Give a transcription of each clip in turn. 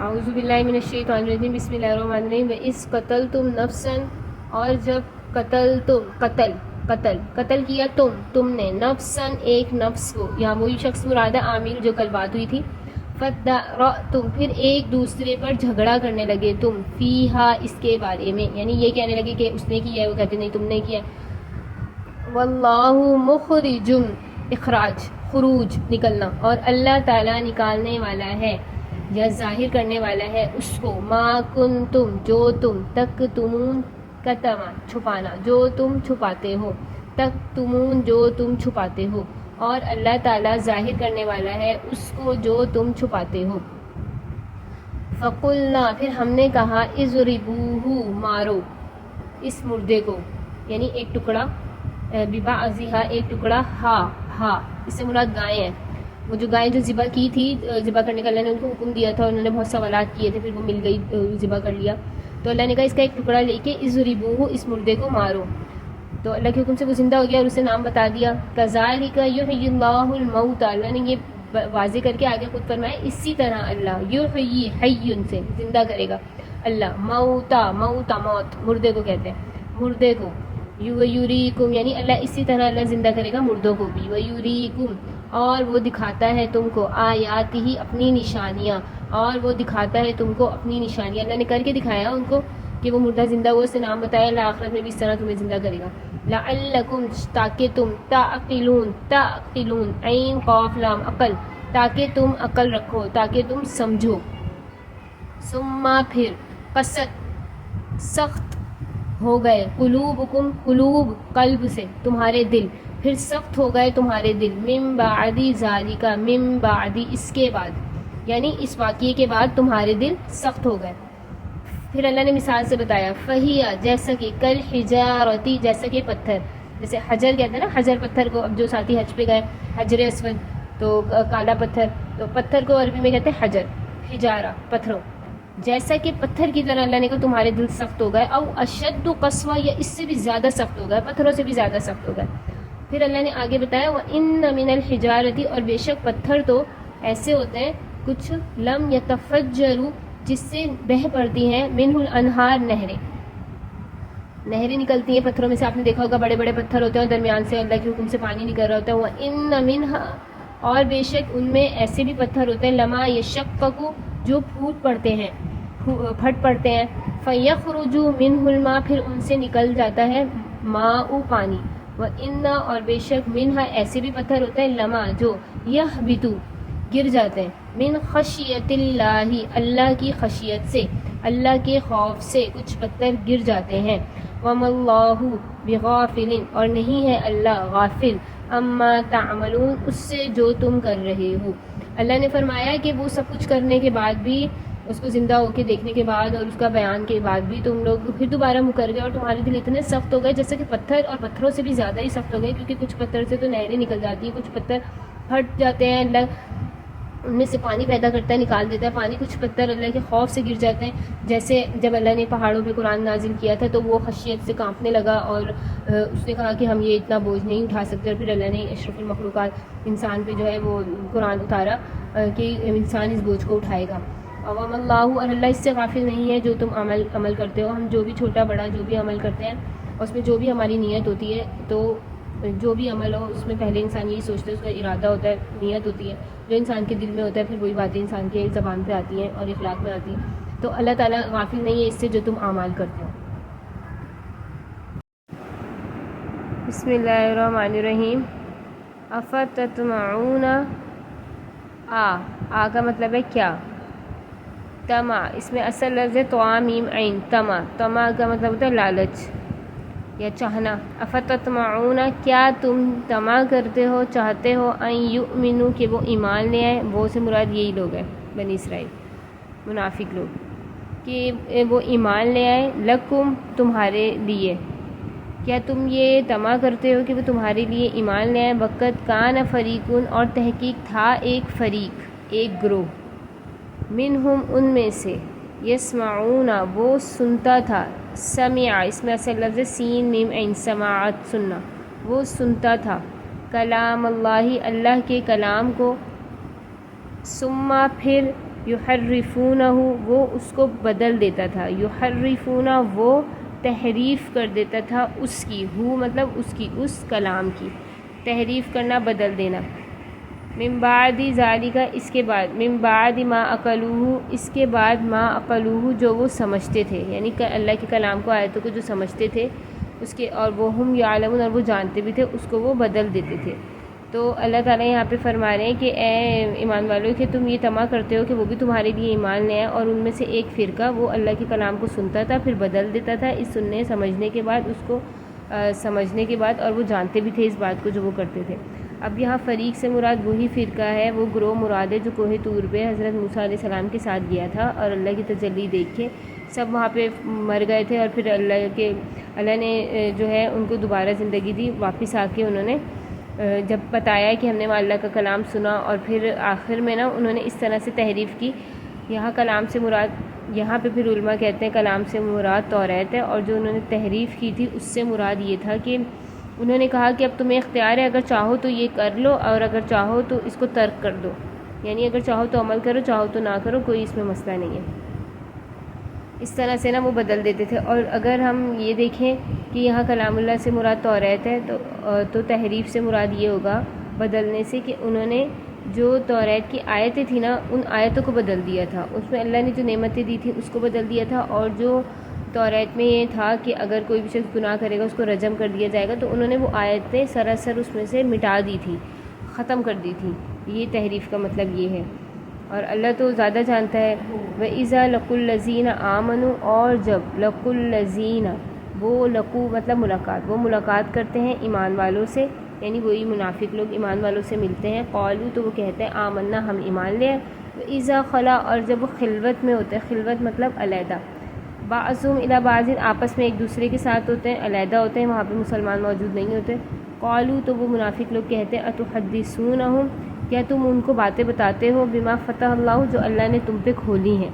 اعوذ باللہ من الشیطان الرجیم بسم اللہ الرحمن الرحیم وَإِذْ قَتَلْتُمْ نَفْسًا اور جب قتل کیا تم نے نفسن ایک نفس کو، یا وہی شخص مراد ہے عامر جو کل بات ہوئی تھی، فَدَّرَأْتُمْ پھر ایک دوسرے پر جھگڑا کرنے لگے تم فیہا اس کے بارے میں، یعنی یہ کہنے لگے کہ اس نے کیا ہے، وہ کہتے نہیں تم نے کیا، واللہ مخرج اخراج خروج نکلنا، اور اللہ تعالیٰ نکالنے والا ہے یا ظاہر کرنے والا ہے اس کو، ما کنتم جو تم تکتمون کتما چھپانا جو تم چھپاتے ہو، تکتمون جو تم چھپاتے ہو، اور اللہ تعالیٰ ظاہر کرنے والا ہے اس کو جو تم چھپاتے ہو۔ فقلنا پھر ہم نے کہا اضربوہ مارو اس مردے کو، یعنی ایک ٹکڑا ببعضھا ایک ٹکڑا ہا اس سے مراد گائے ہیں، وہ جو گائے جو ذبح کی تھی، ذبح کرنے کا اللہ نے ان کو حکم دیا تھا، انہوں نے بہت سوالات کیے تھے، پھر وہ مل گئی، ذبح کر لیا، تو اللہ نے کہا اس کا ایک ٹکڑا لے کے اضربوہ اس مردے کو مارو، تو اللہ کے حکم سے وہ زندہ ہو گیا اور اسے نام بتا دیا۔ کذالک یحیی اللہ الموتى، اللہ نے یہ واضح کر کے آگے خود فرمایا اسی طرح اللہ یحیی حی سے زندہ کرے گا اللہ، موتا موت مردے کو کہتے ہیں، مردے کو، یوریکم یعنی اللہ اسی طرح اللہ زندہ کرے گا مردوں کو بھی، ویوریکم اور وہ دکھاتا ہے تم کو، آیات ہی اپنی نشانیاں، اور وہ دکھاتا ہے تم کو اپنی نشانیاں، اللہ نے کر کے دکھایا ان کو کہ وہ مردہ زندہ ہوا، اس سے نام بتایا، اللہ آخرت میں بھی اس طرح تمہیں زندہ کرے گا، لعلکم تاکہ تم، تعقلون عین قاف لام عقل، تاکہ تم عقل رکھو، تاکہ تم سمجھو، ثم پھر قست سخت ہو گئے، قلوبکم قلوب قلب سے تمہارے دل، پھر سخت ہو گئے تمہارے دل، من بعد ذالک من بعد اس کے بعد، یعنی اس واقعے کے بعد تمہارے دل سخت ہو گئے۔ پھر اللہ نے مثال سے بتایا، فہیا جیسا کہ کل حجارتی جیسا کہ پتھر، جیسے حجر کہتے ہیں نا، حجر پتھر کو، اب جو ساتھی حج پہ گئے حجر اسود تو کالا پتھر، تو پتھر کو عربی میں کہتے ہیں حجر، حجارہ پتھروں، جیسا کہ پتھر کی طرح اللہ نے کہا تمہارے دل سخت ہو گئے، او اشد قسوہ یا اس سے بھی زیادہ سخت ہو گئے، پتھروں سے بھی زیادہ سخت ہو گئے۔ پھر اللہ نے آگے بتایا وَإِنَّ مِنَ الْحِجَارَةِ اور بے شک پتھر تو ایسے ہوتے ہیں کچھ لم یتفجروا جس سے بہہ پڑتی ہیں، منہ الانہار نہریں نکلتی ہیں پتھروں میں سے، آپ نے دیکھا ہوگا بڑے بڑے پتھر ہوتے ہیں اور درمیان سے اللہ کے حکم سے پانی نکل رہا ہوتا ہے، وَإِنَّ مِنْهَا اور بے شک ان میں ایسے بھی پتھر ہوتے ہیں، لما یشقق جو پھوٹ پڑتے ہیں، پھٹ پڑتے ہیں، فَيَخْرُجُ مِنْهُ الْمَاءُ پھر ان سے نکل جاتا ہے ماء پانی، وَإِنَّ اور بے شک منہا ایسے بھی پتھر ہوتے ہیں، لما جو یہبط گر جاتے ہیں، من خشیت اللہ اللہ کی خشیت سے، اللہ کے خوف سے کچھ پتھر گر جاتے ہیں، وَمَا اللَّهُ بِغَافِلٍ اور نہیں ہے اللہ غافل، اما تعملون اس سے جو تم کر رہے ہو۔ اللہ نے فرمایا کہ وہ سب کچھ کرنے کے بعد بھی، اس کو زندہ ہو کے دیکھنے کے بعد اور اس کا بیان کے بعد بھی تم لوگ پھر دوبارہ مکر گئے اور تمہارے دل اتنے سخت ہو گئے جیسے کہ پتھر، اور پتھروں سے بھی زیادہ ہی سخت ہو گئے، کیونکہ کچھ پتھر سے تو نہریں نکل جاتی ہیں، کچھ پتھر پھٹ جاتے ہیں، اللہ ان میں سے پانی پیدا کرتا ہے، نکال دیتا ہے پانی، کچھ پتھر اللہ کے خوف سے گر جاتے ہیں، جیسے جب اللہ نے پہاڑوں پہ قرآن نازل کیا تھا تو وہ خشیت سے کانپنے لگا اور اس نے کہا کہ ہم یہ اتنا بوجھ نہیں اٹھا سکتے، اور پھر اللہ نے اشرف المخلوقات انسان پہ جو ہے وہ قرآن اتارا کہ انسان اس بوجھ کو اٹھائے گا۔ وَمَا اللَّهُ اور اللہ اس سے غافل نہیں ہے جو تم عمل کرتے ہو، ہم جو بھی چھوٹا بڑا جو بھی عمل کرتے ہیں اس میں جو بھی ہماری نیت ہوتی ہے، تو جو بھی عمل ہو اس میں پہلے انسان یہی سوچتا ہے، اس کا ارادہ ہوتا ہے، نیت ہوتی ہے، جو انسان کے دل میں ہوتا ہے پھر وہی باتیں انسان کے زبان پہ آتی ہیں اور اخلاق میں آتی ہیں، تو اللہ تعالیٰ غافل نہیں ہے اس سے جو تم اعمال کرتے ہو۔ بسم اللہ الرحمن الرحیم۔ افتطمعون آ کا مطلب ہے کیا، طمع اس میں اصل لفظ ہے طامیم عین، طمع کا مطلب ہوتا ہے لالچ یا چاہنا۔ افتطمعون کیا تم طمع کرتے ہو، چاہتے ہو، ان یؤمنوا کہ وہ ایمان لے آئے، وہ سے مراد یہی لوگ ہیں بنی اسرائیل منافق لوگ، کہ وہ ایمان لے آئے، لکم تمہارے لیے، کیا تم یہ طمع کرتے ہو کہ وہ تمہارے لیے ایمان لے آئے، وقت کان فریقون اور تحقیق تھا ایک فریق ایک گروہ، منہم ان میں سے، یسمعون وہ سنتا تھا، سمع اس میں اصل لفظ سین میم عین سماعت سننا، وہ سنتا تھا، کلام اللہ اللہ کے کلام کو، ثم پھر یحرفونہ وہ اس کو بدل دیتا تھا، یحرفونہ وہ تحریف کر دیتا تھا اس کی، ہو مطلب اس کی، اس کلام کی، تحریف کرنا بدل دینا، من بعد ذالک اس کے بعد، من بعد ما عقلوہ اس کے بعد، ما عقلوہ جو وہ سمجھتے تھے، یعنی کہ اللہ کے کلام کو آیتوں کو جو سمجھتے تھے اس کے، اور وہ ہم یعلمون اور وہ جانتے بھی تھے، اس کو وہ بدل دیتے تھے۔ تو اللہ تعالیٰ یہاں پہ فرما رہے ہیں کہ اے ایمان والوں کہ تم یہ طمع کرتے ہو کہ وہ بھی تمہارے لیے ایمان لے آئے، اور ان میں سے ایک فرقہ وہ اللہ کے کلام کو سنتا تھا پھر بدل دیتا تھا اس سننے سمجھنے کے بعد، اس کو سمجھنے کے بعد، اور وہ جانتے بھی تھے اس بات کو جو وہ کرتے تھے۔ اب یہاں فریق سے مراد وہی فرقہ ہے، وہ گروہ مراد ہے جو کوہ طور پہ حضرت موسیٰ علیہ السلام کے ساتھ گیا تھا اور اللہ کی تجلی دیکھ کے سب وہاں پہ مر گئے تھے، اور پھر اللہ نے جو ہے ان کو دوبارہ زندگی دی، واپس آ کے انہوں نے جب بتایا کہ ہم نے اللہ کا کلام سنا، اور پھر آخر میں نا انہوں نے اس طرح سے تحریف کی۔ یہاں کلام سے مراد، یہاں پہ پھر علماء کہتے ہیں کلام سے مراد توریت ہے، اور جو انہوں نے تحریف کی تھی اس سے مراد یہ تھا کہ انہوں نے کہا کہ اب تمہیں اختیار ہے، اگر چاہو تو یہ کر لو اور اگر چاہو تو اس کو ترک کر دو، یعنی اگر چاہو تو عمل کرو، چاہو تو نہ کرو، کوئی اس میں مسئلہ نہیں ہے۔ اس طرح سے نا وہ بدل دیتے تھے۔ اور اگر ہم یہ دیکھیں کہ یہاں کلام اللہ سے مراد توریت ہے تو تحریف سے مراد یہ ہوگا بدلنے سے کہ انہوں نے جو توریت کی آیتیں تھیں نا ان آیتوں کو بدل دیا تھا، اس میں اللہ نے جو نعمتیں دی تھیں اس کو بدل دیا تھا، اور جو توریت میں یہ تھا کہ اگر کوئی بھی شخص گناہ کرے گا اس کو رجم کر دیا جائے گا، تو انہوں نے وہ آیتیں سراسر اس میں سے مٹا دی تھی، ختم کر دی تھی۔ یہ تحریف کا مطلب یہ ہے، اور اللہ تو زیادہ جانتا ہے۔ وَإِذَا لَقُوا الَّذِينَ آمَنُوا اور جب لَقُوا الَّذِينَ وہ لقو مطلب ملاقات، وہ ملاقات کرتے ہیں ایمان والوں سے، یعنی وہی منافق لوگ ایمان والوں سے ملتے ہیں، قالوا تو وہ کہتے ہیں آمنا ہم ایمان لے آئے، وَإِذَا خَلَا اور جب وہ خلوت میں ہوتے ہیں، خلوت مطلب علیحدہ، بعضهم الی بعض آپس میں ایک دوسرے کے ساتھ ہوتے ہیں، علیحدہ ہوتے ہیں، وہاں پہ مسلمان موجود نہیں ہوتے، قالوا تو وہ منافق لوگ کہتے ہیں اتحدثونہم کیا تم ان کو باتیں بتاتے ہو، بما فتح اللہ جو اللہ نے تم پہ کھولی ہیں،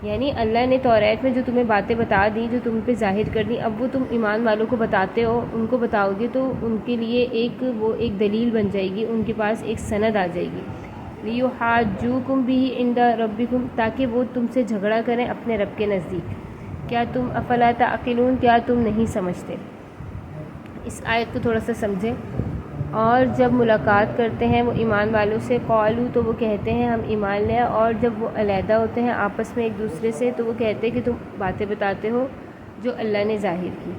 یعنی اللہ نے توریت میں جو تمہیں باتیں بتا دی، جو تم پہ ظاہر کر دی، اب وہ تم ایمان والوں کو بتاتے ہو، ان کو بتاؤ گے تو ان کے لیے ایک دلیل بن جائے گی، ان کے پاس ایک سند آ جائے گی، لیحاجوکم بہ عند ربکم تاکہ وہ تم سے جھگڑا کریں اپنے رب کے نزدیک، کیا تم افلا تعقلون کیا تم نہیں سمجھتے۔ اس آیت کو تھوڑا سا سمجھیں۔ اور جب ملاقات کرتے ہیں وہ ایمان والوں سے، قالوا تو وہ کہتے ہیں ہم ایمان لے، اور جب وہ علیحدہ ہوتے ہیں آپس میں ایک دوسرے سے تو وہ کہتے ہیں کہ تم باتیں بتاتے ہو جو اللہ نے ظاہر کی۔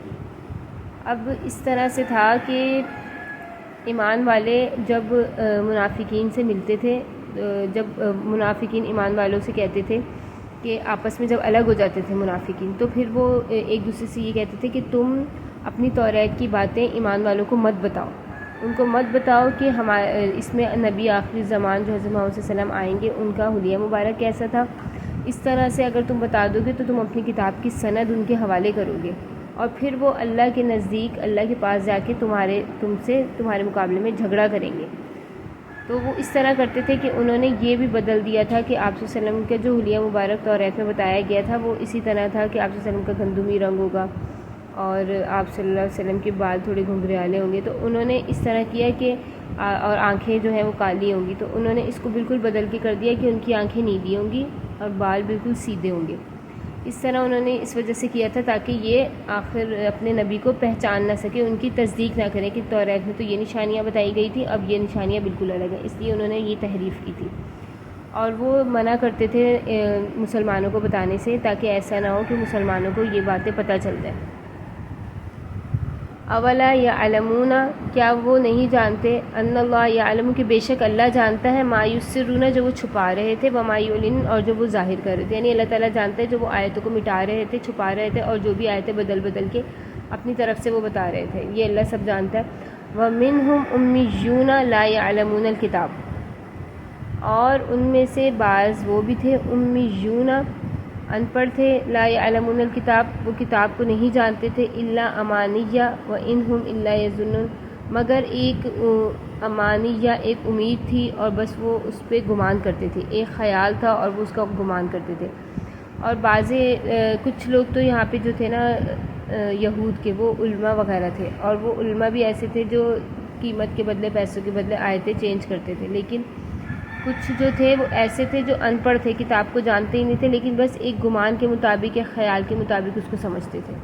اب اس طرح سے تھا کہ ایمان والے جب منافقین سے ملتے تھے، جب منافقین ایمان والوں سے کہتے تھے کہ آپس میں جب الگ ہو جاتے تھے منافقین، تو پھر وہ ایک دوسرے سے یہ کہتے تھے کہ تم اپنی توریت کی باتیں ایمان والوں کو مت بتاؤ، ان کو مت بتاؤ کہ اس میں نبی آخری زمان جو حضرت محمد صلی اللہ علیہ وسلم آئیں گے ان کا حلیہ مبارک کیسا تھا، اس طرح سے اگر تم بتا دو گے تو تم اپنی کتاب کی سند ان کے حوالے کرو گے، اور پھر وہ اللہ کے نزدیک اللہ کے پاس جا کے تمہارے مقابلے میں جھگڑا کریں گے۔ تو وہ اس طرح کرتے تھے کہ انہوں نے یہ بھی بدل دیا تھا کہ آپ صلی اللہ علیہ وسلم کا جو حلیہ مبارک توریت میں بتایا گیا تھا وہ اسی طرح تھا کہ آپ صلی اللہ علیہ وسلم کا گندمی رنگ ہوگا اور آپ صلی اللہ علیہ وسلم کے بال تھوڑے گھنگریالے ہوں گے، تو انہوں نے اس طرح کیا کہ اور آنکھیں جو ہیں وہ کالی ہوں گی، تو انہوں نے اس کو بالکل بدل کے کر دیا کہ ان کی آنکھیں نیلی ہوں گی اور بال بالکل سیدھے ہوں گے۔ اس طرح انہوں نے اس وجہ سے کیا تھا تاکہ یہ آخر اپنے نبی کو پہچان نہ سکے، ان کی تصدیق نہ کریں کہ توریت میں تو یہ نشانیاں بتائی گئی تھی، اب یہ نشانیاں بالکل الگ ہیں، اس لیے انہوں نے یہ تحریف کی تھی، اور وہ منع کرتے تھے مسلمانوں کو بتانے سے تاکہ ایسا نہ ہو کہ مسلمانوں کو یہ باتیں پتہ چل جائیں۔ اولا یعلمون کیا وہ نہیں جانتے، ان اللہ یعلم کہ بے شک اللہ جانتا ہے، ما یسرون جو وہ چھپا رہے تھے، وما یعلنون اور جو وہ ظاہر کر رہے تھے، یعنی اللہ تعالیٰ جانتا ہے جو وہ آیتوں کو مٹا رہے تھے، چھپا رہے تھے، اور جو بھی آیتیں بدل بدل کے اپنی طرف سے وہ بتا رہے تھے، یہ اللہ سب جانتا ہے۔ وَمِنْهُمْ أُمِّيُّونَ لَا يَعْلَمُونَ الْكِتَابَ اور ان میں سے بعض وہ بھی تھے امیون ان پڑھ تھے، لا یعلمون الکتاب وہ کتاب کو نہیں جانتے تھے، الا امانیہ و انہم الا یظنون مگر ایک امانیہ ایک امید تھی اور بس وہ اس پہ گمان کرتے تھے، ایک خیال تھا اور وہ اس کا گمان کرتے تھے۔ اور کچھ لوگ تو یہاں پہ جو تھے نا یہود کے، وہ علماء وغیرہ تھے، اور وہ علماء بھی ایسے تھے جو قیمت کے بدلے پیسوں کے بدلے آیتیں چینج کرتے تھے، لیکن کچھ جو تھے وہ ایسے تھے جو ان پڑھ تھے، کتاب کو جانتے ہی نہیں تھے، لیکن بس ایک گمان کے مطابق یا خیال کے مطابق اس کو سمجھتے تھے۔